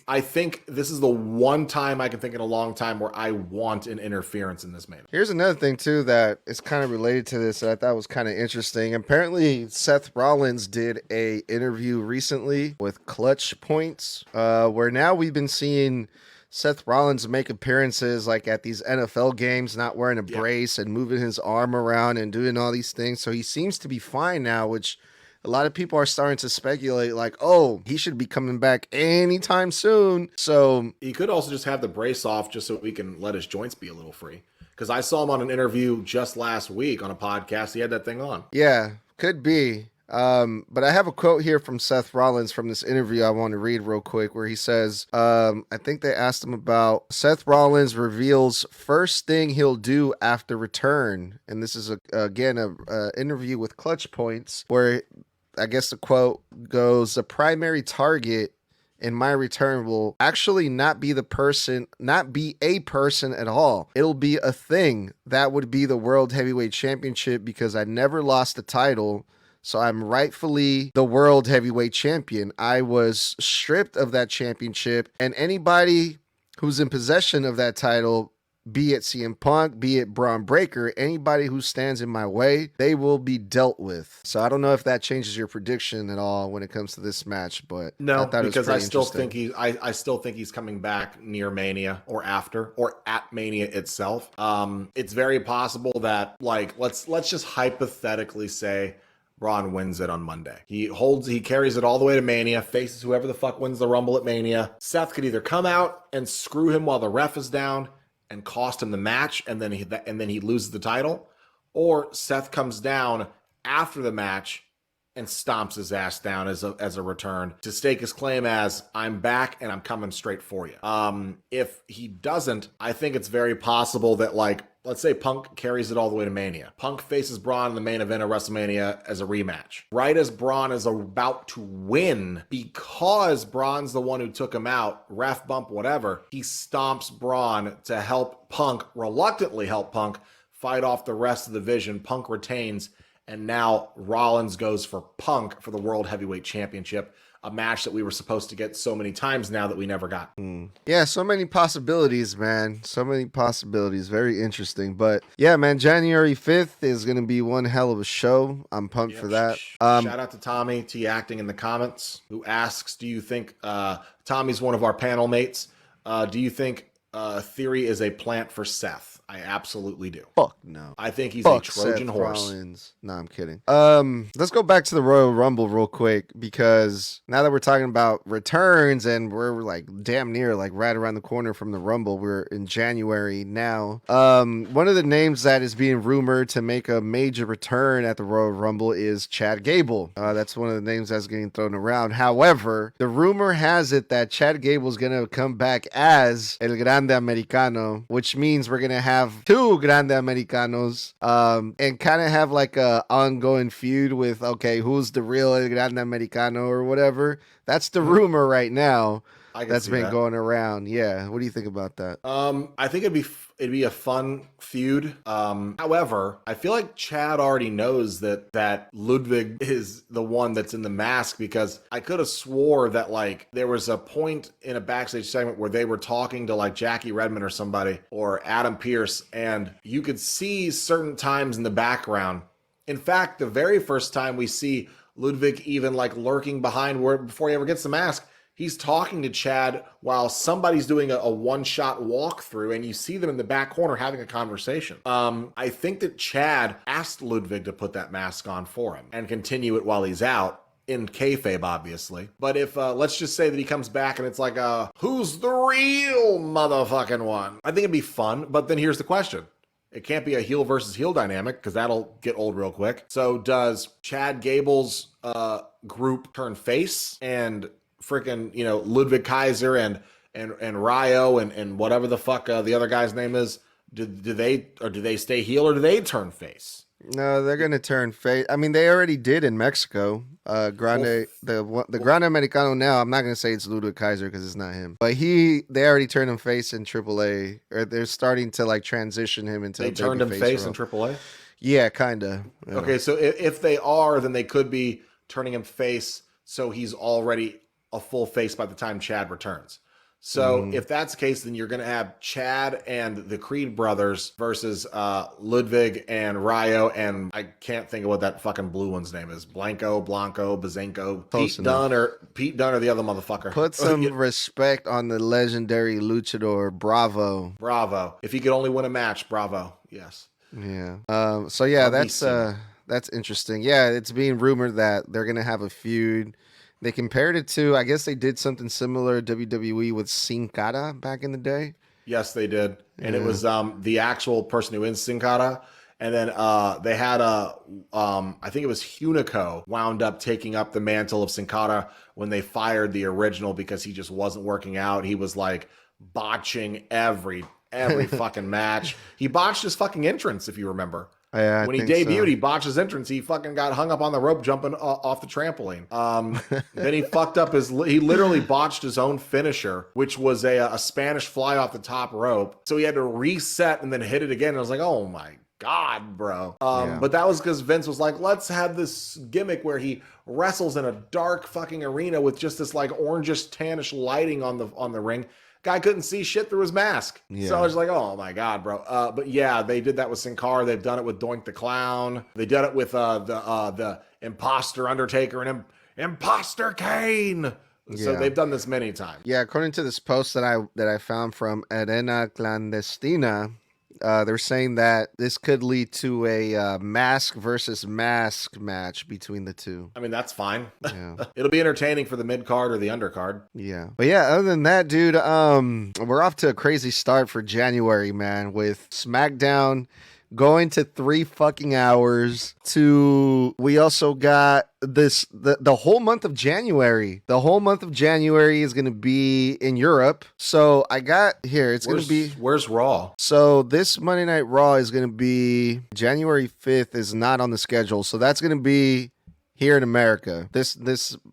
[SPEAKER 2] I think this is the one time I can think in a long time where I want an interference in this match.
[SPEAKER 1] Here's another thing, too, that is kind of related to this that I thought was kind of interesting. Apparently, Seth Rollins did a interview recently with Clutch Points, where now we've been seeing Seth Rollins make appearances like at these NFL games, not wearing a
[SPEAKER 2] Yeah.
[SPEAKER 1] brace and moving his arm around and doing all these things. So he seems to be fine now, which a lot of people are starting to speculate like, oh, he should be coming back anytime soon. So
[SPEAKER 2] He could also just have the brace off just so we can let his joints be a little free. Because I saw him on an interview just last week on a podcast. He had that thing on.
[SPEAKER 1] yeah, could be. But I have a quote here from Seth Rollins from this interview I want to read real quick where he says, I think they asked him about Seth Rollins reveals first thing he'll do after return. And this is, again, a interview with Clutch Points where I guess the quote goes, the primary target in my return will actually not be a person at all. It'll be a thing. That would be the World Heavyweight Championship because I never lost the title. So I'm rightfully the World Heavyweight Champion. I was stripped of that championship, and anybody who's in possession of that title, be it CM Punk, be it Braun Breaker, anybody who stands in my way, they will be dealt with. So I don't know if that changes your prediction at all when it comes to this match, but
[SPEAKER 2] No,
[SPEAKER 1] I thought
[SPEAKER 2] because
[SPEAKER 1] it
[SPEAKER 2] I
[SPEAKER 1] was
[SPEAKER 2] still
[SPEAKER 1] interesting.
[SPEAKER 2] think I still think he's coming back near Mania or after or at Mania itself. It's very possible that like let's just hypothetically say Braun wins it on Monday. He carries it all the way to Mania, faces whoever the fuck wins the Rumble at Mania. Seth could either come out and screw him while the ref is down and cost him the match, and then he loses the title, or Seth comes down after the match and stomps his ass down as a return to stake his claim as I'm back and I'm coming straight for you. If he doesn't, I think it's very possible that like let's say Punk carries it all the way to Mania. Punk faces Braun in the main event of WrestleMania as a rematch. Right as Braun is about to win, because Braun's the one who took him out, ref bump, whatever, he stomps Braun to help Punk, reluctantly help Punk, fight off the rest of the division. Punk retains, and now Rollins goes for Punk for the World Heavyweight Championship, a match that we were supposed to get so many times now that we never got.
[SPEAKER 1] Yeah, so many possibilities, man. So many possibilities. Very interesting. But yeah, man, January 5th is going to be one hell of a show. I'm pumped for that.
[SPEAKER 2] Shout out to Tommy T Acting in the comments, who asks, do you think Tommy's one of our panel mates? Do you think Theory is a plant for Seth? I absolutely do.
[SPEAKER 1] Fuck no.
[SPEAKER 2] I think he's
[SPEAKER 1] Fuck
[SPEAKER 2] a Trojan
[SPEAKER 1] Seth
[SPEAKER 2] horse.
[SPEAKER 1] Rollins. No, I'm kidding. Let's go back to the Royal Rumble real quick, because now that we're talking about returns and we're like damn near like right around the corner from the Rumble, we're in January now. One of the names that is being rumored to make a major return at the Royal Rumble is Chad Gable. That's one of the names that's getting thrown around. However, the rumor has it that Chad Gable is going to come back as El Grande Americano, which means we're going to have two Grande Americanos, and kind of have like a ongoing feud with, okay, who's the real El Grande Americano or whatever. That's the rumor right now that's been going around. Yeah. What do you think about that?
[SPEAKER 2] I think it'd be a fun feud. However, I feel like Chad already knows that Ludwig is the one that's in the mask, because I could have swore that like there was a point in a backstage segment where they were talking to like Jackie Redmond or somebody or Adam Pearce, and you could see certain times in the background. In fact, the very first time we see Ludwig even like lurking behind before he ever gets the mask, he's talking to Chad while somebody's doing a one-shot walkthrough, and you see them in the back corner having a conversation. I think that Chad asked Ludwig to put that mask on for him and continue it while he's out, in kayfabe, obviously. But if, let's just say that he comes back and it's like, who's the real motherfucking one? I think it'd be fun, but then here's the question. It can't be a heel versus heel dynamic, because that'll get old real quick. So does Chad Gable's group turn face, and freaking, Ludwig Kaiser and Ryo and whatever the fuck the other guy's name is, do they stay heel, or do they turn face?
[SPEAKER 1] No, they're gonna turn face. I mean, they already did in Mexico. Grande, the Grande Americano. Now, I'm not gonna say it's Ludwig Kaiser because it's not him, but they already turned him face in AAA, or they're starting to like transition him into.
[SPEAKER 2] They turned him face in AAA.
[SPEAKER 1] Yeah, kinda. Yeah.
[SPEAKER 2] Okay, so if they are, then they could be turning him face, so he's already a full face by the time Chad returns. So if that's the case, then you're going to have Chad and the Creed brothers versus Ludwig and Ryo, and I can't think of what that fucking blue one's name is. Blanco, Bazenko, Pete Dunne or the other motherfucker.
[SPEAKER 1] Put some respect on the legendary luchador Bravo.
[SPEAKER 2] Bravo. If he could only win a match, bravo. Yes.
[SPEAKER 1] Yeah. So yeah, that's interesting. Yeah, it's being rumored that they're gonna have a feud. They compared it to, I guess they did something similar WWE with Sin Cara back in the day.
[SPEAKER 2] Yes, they did. And it was the actual person who is Sin Cara. And then they had I think it was Hunico wound up taking up the mantle of Sin Cara when they fired the original because he just wasn't working out. He was like botching every fucking match. He botched his fucking entrance, if you remember.
[SPEAKER 1] Yeah,
[SPEAKER 2] when he debuted, he botched his entrance. He fucking got hung up on the rope jumping off the trampoline. Then he fucked up he literally botched his own finisher, which was a Spanish fly off the top rope. So he had to reset and then hit it again. And I was like, oh my God, bro. But that was because Vince was like, let's have this gimmick where he wrestles in a dark fucking arena with just this like orangish, tannish lighting on the ring. Guy couldn't see shit through his mask. Yeah. So I was like, oh my God, bro. But yeah, they did that with Sin Cara. They've done it with Doink the Clown. They did it with the Imposter Undertaker and Imposter Kane. So they've done this many times.
[SPEAKER 1] Yeah, according to this post that I found from Arena Clandestina, they're saying that this could lead to a mask versus mask match between the two.
[SPEAKER 2] I mean, that's fine.
[SPEAKER 1] Yeah.
[SPEAKER 2] It'll be entertaining for the mid card or the undercard.
[SPEAKER 1] Yeah. But yeah, other than that, dude, we're off to a crazy start for January, man, with SmackDown going to 3 fucking hours. We also got the whole month of January. The whole month of January is going to be in Europe. So I got here,
[SPEAKER 2] where's Raw?
[SPEAKER 1] So this Monday Night Raw is going to be January 5th is not on the schedule. So that's going to be here in America. This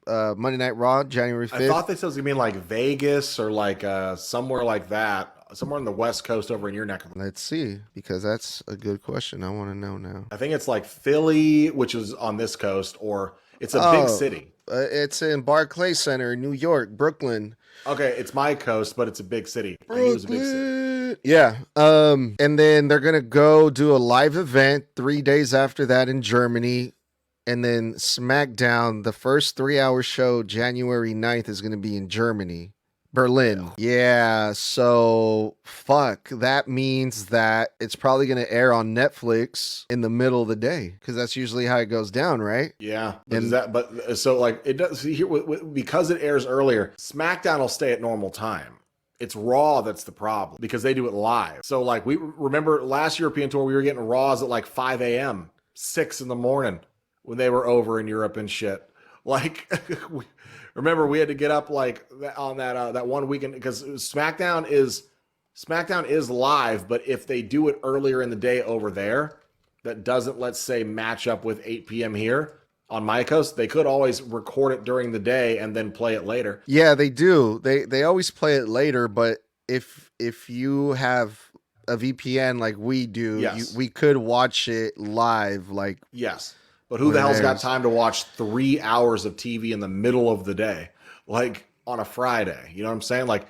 [SPEAKER 1] Monday Night Raw, January 5th.
[SPEAKER 2] I thought this was going to be in like Vegas or like somewhere like that. Somewhere on the West Coast over in your neck of the...
[SPEAKER 1] Let's see, because that's a good question. I want to know now.
[SPEAKER 2] I think it's like Philly, which is on this coast, or it's a big city.
[SPEAKER 1] It's in Barclays Center, New York, Brooklyn.
[SPEAKER 2] Okay, it's my coast, but it's a big city. I knew it was a big city.
[SPEAKER 1] Yeah. And then they're going to go do a live event 3 days after that in Germany. And then SmackDown, the first 3-hour show, January 9th, is going to be in Germany. Berlin. Yeah, so fuck. That means that it's probably going to air on Netflix in the middle of the day because that's usually how it goes down, right?
[SPEAKER 2] Yeah. So like it does here because it airs earlier, SmackDown will stay at normal time. It's Raw that's the problem because they do it live. So like we remember last European tour, we were getting Raws at like 5 a.m., 6 in the morning when they were over in Europe and shit. Like remember, we had to get up like on that one weekend because SmackDown is live, but if they do it earlier in the day over there, that doesn't, let's say, match up with 8 p.m. here on my coast, they could always record it during the day and then play it later.
[SPEAKER 1] Yeah, they do. They always play it later, but if you have a VPN like we do,
[SPEAKER 2] yes,
[SPEAKER 1] we could watch it live. Like
[SPEAKER 2] yes. But who the hell's got time to watch 3 hours of TV in the middle of the day, like on a Friday? You know what I'm saying? Like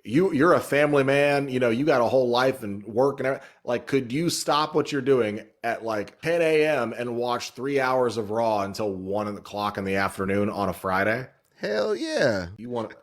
[SPEAKER 2] you're a family man, you know, you got a whole life and work and everything. Like, could you stop what you're doing at like 10 a.m. and watch 3 hours of Raw until 1 o'clock in the afternoon on a Friday?
[SPEAKER 1] Hell yeah.
[SPEAKER 2] You want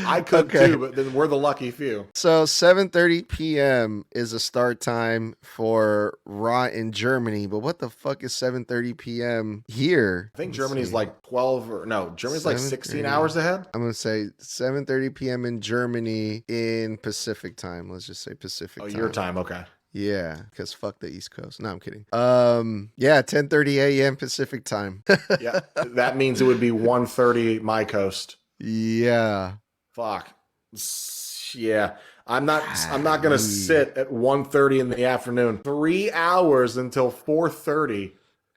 [SPEAKER 2] I could too, but then we're the lucky few.
[SPEAKER 1] So 7:30 p.m. is a start time for Raw in Germany, but what the fuck is 7:30 p.m. here?
[SPEAKER 2] I think Germany's like 12 or no, Germany's like 16 hours ahead.
[SPEAKER 1] I'm going to say 7:30 p.m. in Germany in Pacific time. Let's just say Pacific time.
[SPEAKER 2] Oh, your time, okay.
[SPEAKER 1] Yeah, because fuck the East Coast. No, I'm kidding. Yeah, 10:30 a.m. Pacific time.
[SPEAKER 2] Yeah, that means it would be 1:30 my coast.
[SPEAKER 1] Yeah.
[SPEAKER 2] Fuck. Yeah. I'm not gonna sit at 1:30 in the afternoon. 3 hours until 4:30.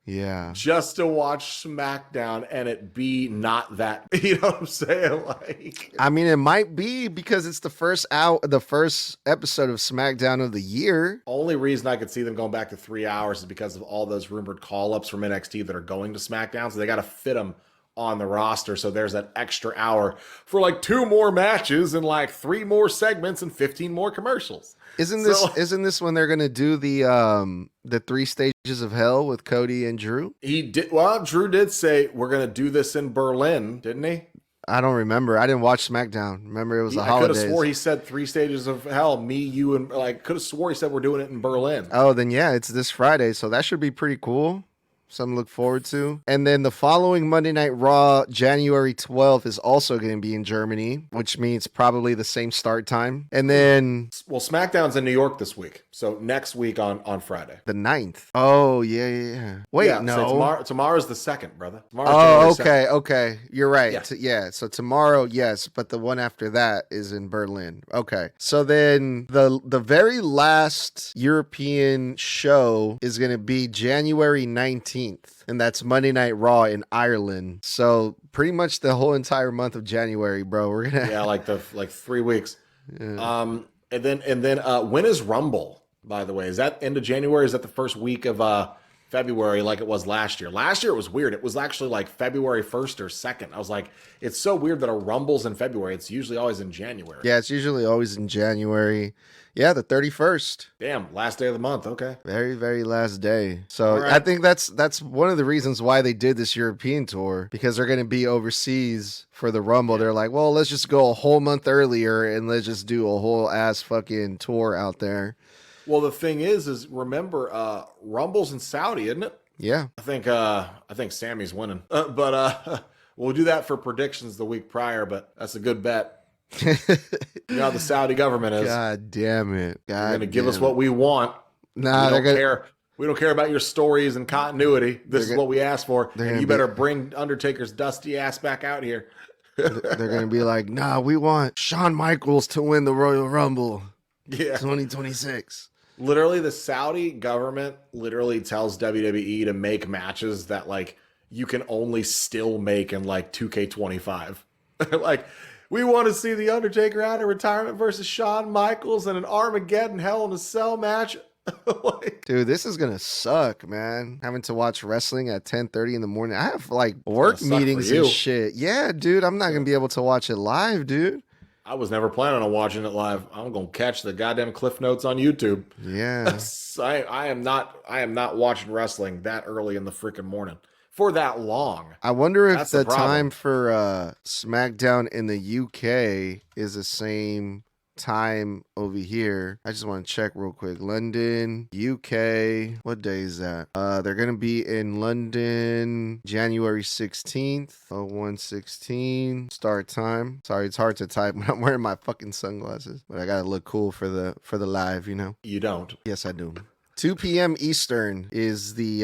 [SPEAKER 1] Yeah. Just
[SPEAKER 2] to watch SmackDown and it be not that. You know what I'm saying? Like,
[SPEAKER 1] I mean, it might be because it's the first episode of SmackDown of the year.
[SPEAKER 2] Only reason I could see them going back to 3 hours is because of all those rumored call-ups from NXT that are going to SmackDown. So they got to fit them on the roster. So there's that extra hour for like 2 more matches and like 3 more segments and 15 more commercials.
[SPEAKER 1] Isn't this when they're gonna do the 3 stages of hell with Cody and Drew?
[SPEAKER 2] Drew did say we're gonna do this in Berlin, didn't he?
[SPEAKER 1] I don't remember. I didn't watch SmackDown. Remember, it was the holidays.
[SPEAKER 2] I could have swore he said 3 stages of hell. Me, you, and like could have swore he said we're doing it in Berlin.
[SPEAKER 1] Oh, then yeah, it's this Friday, so that should be pretty cool. Something to look forward to. And then the following Monday Night Raw, January 12th, is also going to be in Germany, which means probably the same start time. And then...
[SPEAKER 2] Well, SmackDown's in New York this week. So next week on Friday.
[SPEAKER 1] The 9th. Oh, yeah. Wait, yeah, no.
[SPEAKER 2] So tomorrow's the 2nd, brother.
[SPEAKER 1] Okay. You're right. Yeah. So tomorrow, yes, but the one after that is in Berlin. Okay. So then the very last European show is going to be January 19th. And that's Monday Night Raw in Ireland. So pretty much the whole entire month of January, bro. We're gonna
[SPEAKER 2] like 3 weeks. Yeah. And then when is Rumble? By the way, is that end of January? Is that the first week of February, like it was last year? Last year it was weird. It was actually like February 1st or 2nd. I was like, it's so weird that a Rumble's in February. It's usually always in January.
[SPEAKER 1] Yeah, it's usually always in January. Yeah, the 31st.
[SPEAKER 2] Damn, last day of the month. Okay.
[SPEAKER 1] Very, very last day. So right. I think that's one of the reasons why they did this European tour, because they're going to be overseas for the Rumble. They're like, well, let's just go a whole month earlier and let's just do a whole ass fucking tour out there.
[SPEAKER 2] Well, the thing is remember, Rumble's in Saudi, isn't it?
[SPEAKER 1] Yeah.
[SPEAKER 2] I think Sammy's winning. But we'll do that for predictions the week prior, but that's a good bet. You know how the Saudi government is.
[SPEAKER 1] God damn it.
[SPEAKER 2] They're going to give us what we want.
[SPEAKER 1] Nah,
[SPEAKER 2] we don't care about your stories and continuity. This is what we asked for. And you better bring Undertaker's dusty ass back out here.
[SPEAKER 1] They're going to be like, nah, we want Shawn Michaels to win the Royal Rumble.
[SPEAKER 2] Yeah.
[SPEAKER 1] 2026.
[SPEAKER 2] Literally, the Saudi government literally tells WWE to make matches that like you can only still make in like 2K25. Like, we want to see The Undertaker out of retirement versus Shawn Michaels in an Armageddon Hell in a Cell match.
[SPEAKER 1] Dude, this is gonna suck, man. Having to watch wrestling at 10:30 in the morning. I have like work meetings and shit. Yeah, dude, I'm not gonna be able to watch it live, dude.
[SPEAKER 2] I was never planning on watching it live. I'm gonna catch the goddamn cliff notes on YouTube.
[SPEAKER 1] Yeah.
[SPEAKER 2] I am not watching wrestling that early in the freaking morning for that long.
[SPEAKER 1] I wonder if the time for SmackDown in the UK is the same time over here. I just want to check real quick. London, UK. What day is that? They're gonna be in London January 16th. 0116 start time. Sorry, it's hard to type when I'm wearing my fucking sunglasses, but I gotta look cool for the live, you know.
[SPEAKER 2] You don't.
[SPEAKER 1] Yes, I do. 2 p.m. Eastern is the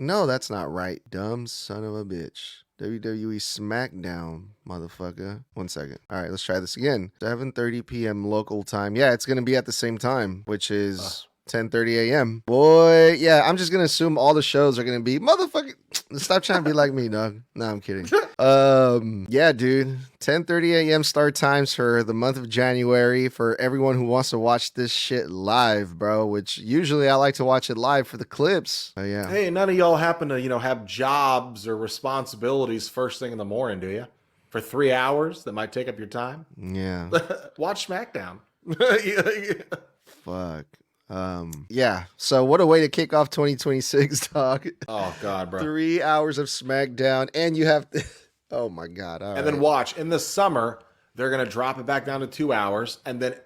[SPEAKER 1] no, that's not right. Dumb son of a bitch. WWE SmackDown, motherfucker. 1 second. All right, let's try this again. 7:30 p.m. local time. Yeah, it's gonna be at the same time, which is 10:30 a.m. Boy, yeah, I'm just gonna assume all the shows are gonna be motherfucking. Stop trying to be like me, dog. No, I'm kidding. Yeah, dude. 10:30 a.m. start times for the month of January for everyone who wants to watch this shit live, bro. Which usually I like to watch it live for the clips. Yeah.
[SPEAKER 2] Hey, none of y'all happen to have jobs or responsibilities first thing in the morning, do you? For 3 hours that might take up your time.
[SPEAKER 1] Yeah.
[SPEAKER 2] Watch SmackDown.
[SPEAKER 1] Fuck. Yeah, so what a way to kick off 2026, dog.
[SPEAKER 2] Oh god, bro.
[SPEAKER 1] 3 hours of SmackDown, and you have to oh my god. All right.
[SPEAKER 2] Then watch in the summer they're gonna drop it back down to 2 hours, and then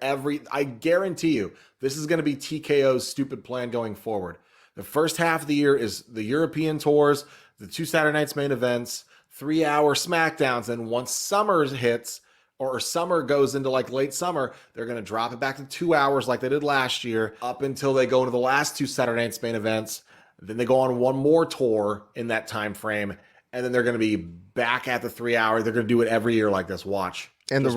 [SPEAKER 2] I guarantee you this is gonna be TKO's stupid plan going forward. The first half of the year is the European tours, the 2 Saturday nights main events, 3 hour SmackDowns, and once summer hits or summer goes into like late summer, they're going to drop it back to 2 hours like they did last year up until they go into the last 2 Saturday nights main events. Then they go on one more tour in that time frame, and then they're going to be back at the 3 hour. They're going to do it every year like this. Watch.
[SPEAKER 1] And the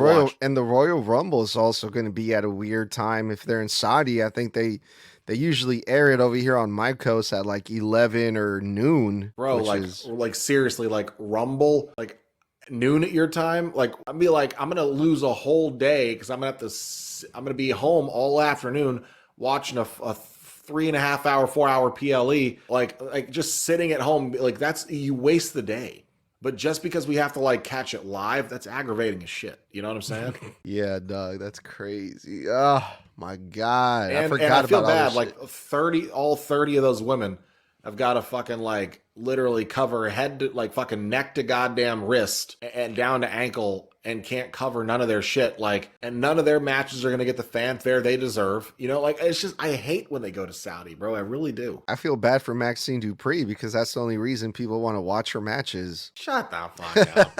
[SPEAKER 1] Royal Rumble is also going to be at a weird time. If they're in Saudi, I think they usually air it over here on my coast at like 11 or noon.
[SPEAKER 2] Bro, like seriously, like Rumble, like noon at your time, like I'm gonna lose a whole day because I'm gonna be home all afternoon watching a 3.5 hour 4 hour PLE, like just sitting at home. Like you waste the day. But just because we have to like catch it live, that's aggravating as shit. You know what I'm saying?
[SPEAKER 1] Yeah, dog, that's crazy. Oh my god, I
[SPEAKER 2] And I
[SPEAKER 1] forgot
[SPEAKER 2] feel
[SPEAKER 1] about all this
[SPEAKER 2] bad. Like
[SPEAKER 1] shit.
[SPEAKER 2] 30 of those women have got to fucking like literally cover head to like fucking neck to goddamn wrist and down to ankle and can't cover none of their shit. Like, and none of their matches are gonna get the fanfare they deserve. You know, like it's just I hate when they go to Saudi, bro. I really do.
[SPEAKER 1] I feel bad for Maxine Dupree because that's the only reason people want to watch her matches.
[SPEAKER 2] Shut the fuck up.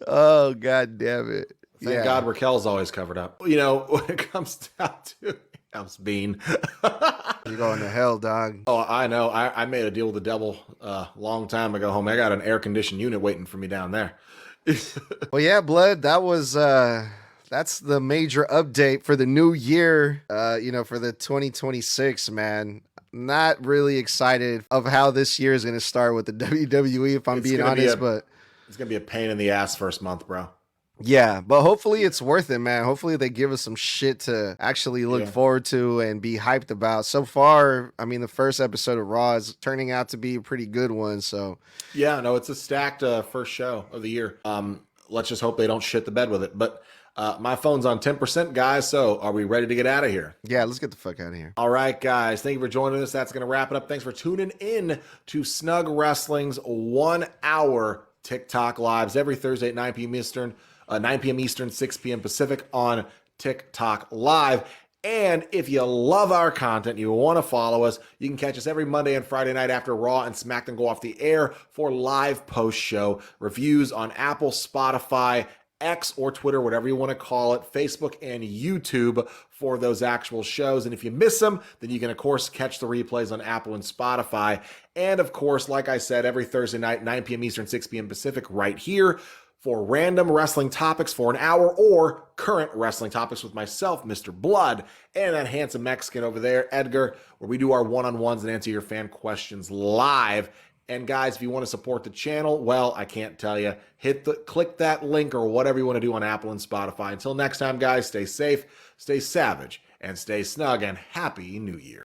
[SPEAKER 1] Oh god damn it.
[SPEAKER 2] Thank God Raquel's always covered up. You know, when it comes down to comes Bean.
[SPEAKER 1] You're going to hell, dog.
[SPEAKER 2] Oh, I know. I made a deal with the devil a long time ago, homie. I got an air conditioned unit waiting for me down there.
[SPEAKER 1] Well, yeah, Blood, that was that's the major update for the new year, for the 2026, man. Not really excited of how this year is going to start with the WWE, if I'm being honest, but
[SPEAKER 2] it's going to be a pain in the ass first month, bro.
[SPEAKER 1] yeah, but hopefully it's worth it, man. Hopefully they give us some shit to actually look forward to and be hyped about. So far, I mean, the first episode of Raw is turning out to be a pretty good one. So
[SPEAKER 2] yeah, no, it's a stacked first show of the year. Let's just hope they don't shit the bed with it. But my phone's on 10%, guys. So are we ready to get out of here?
[SPEAKER 1] Yeah, let's get the fuck out of here.
[SPEAKER 2] All right, guys. Thank you for joining us. That's going to wrap it up. Thanks for tuning in to Snug Wrestling's 1 hour TikTok lives every Thursday at 9 p.m. Eastern. 9 p.m. Eastern, 6 p.m. Pacific on TikTok Live. And if you love our content, you want to follow us, you can catch us every Monday and Friday night after Raw and SmackDown go off the air for live post-show reviews on Apple, Spotify, X or Twitter, whatever you want to call it, Facebook and YouTube for those actual shows. And if you miss them, then you can, of course, catch the replays on Apple and Spotify. And, of course, like I said, every Thursday night, 9 p.m. Eastern, 6 p.m. Pacific, right here for random wrestling topics for an hour or current wrestling topics with myself, Mr. Blood, and that handsome Mexican over there, Edgar, where we do our one-on-ones and answer your fan questions live. And guys, if you want to support the channel, well, I can't tell you. Click that link or whatever you want to do on Apple and Spotify. Until next time, guys, stay safe, stay savage, and stay snug, and Happy New Year.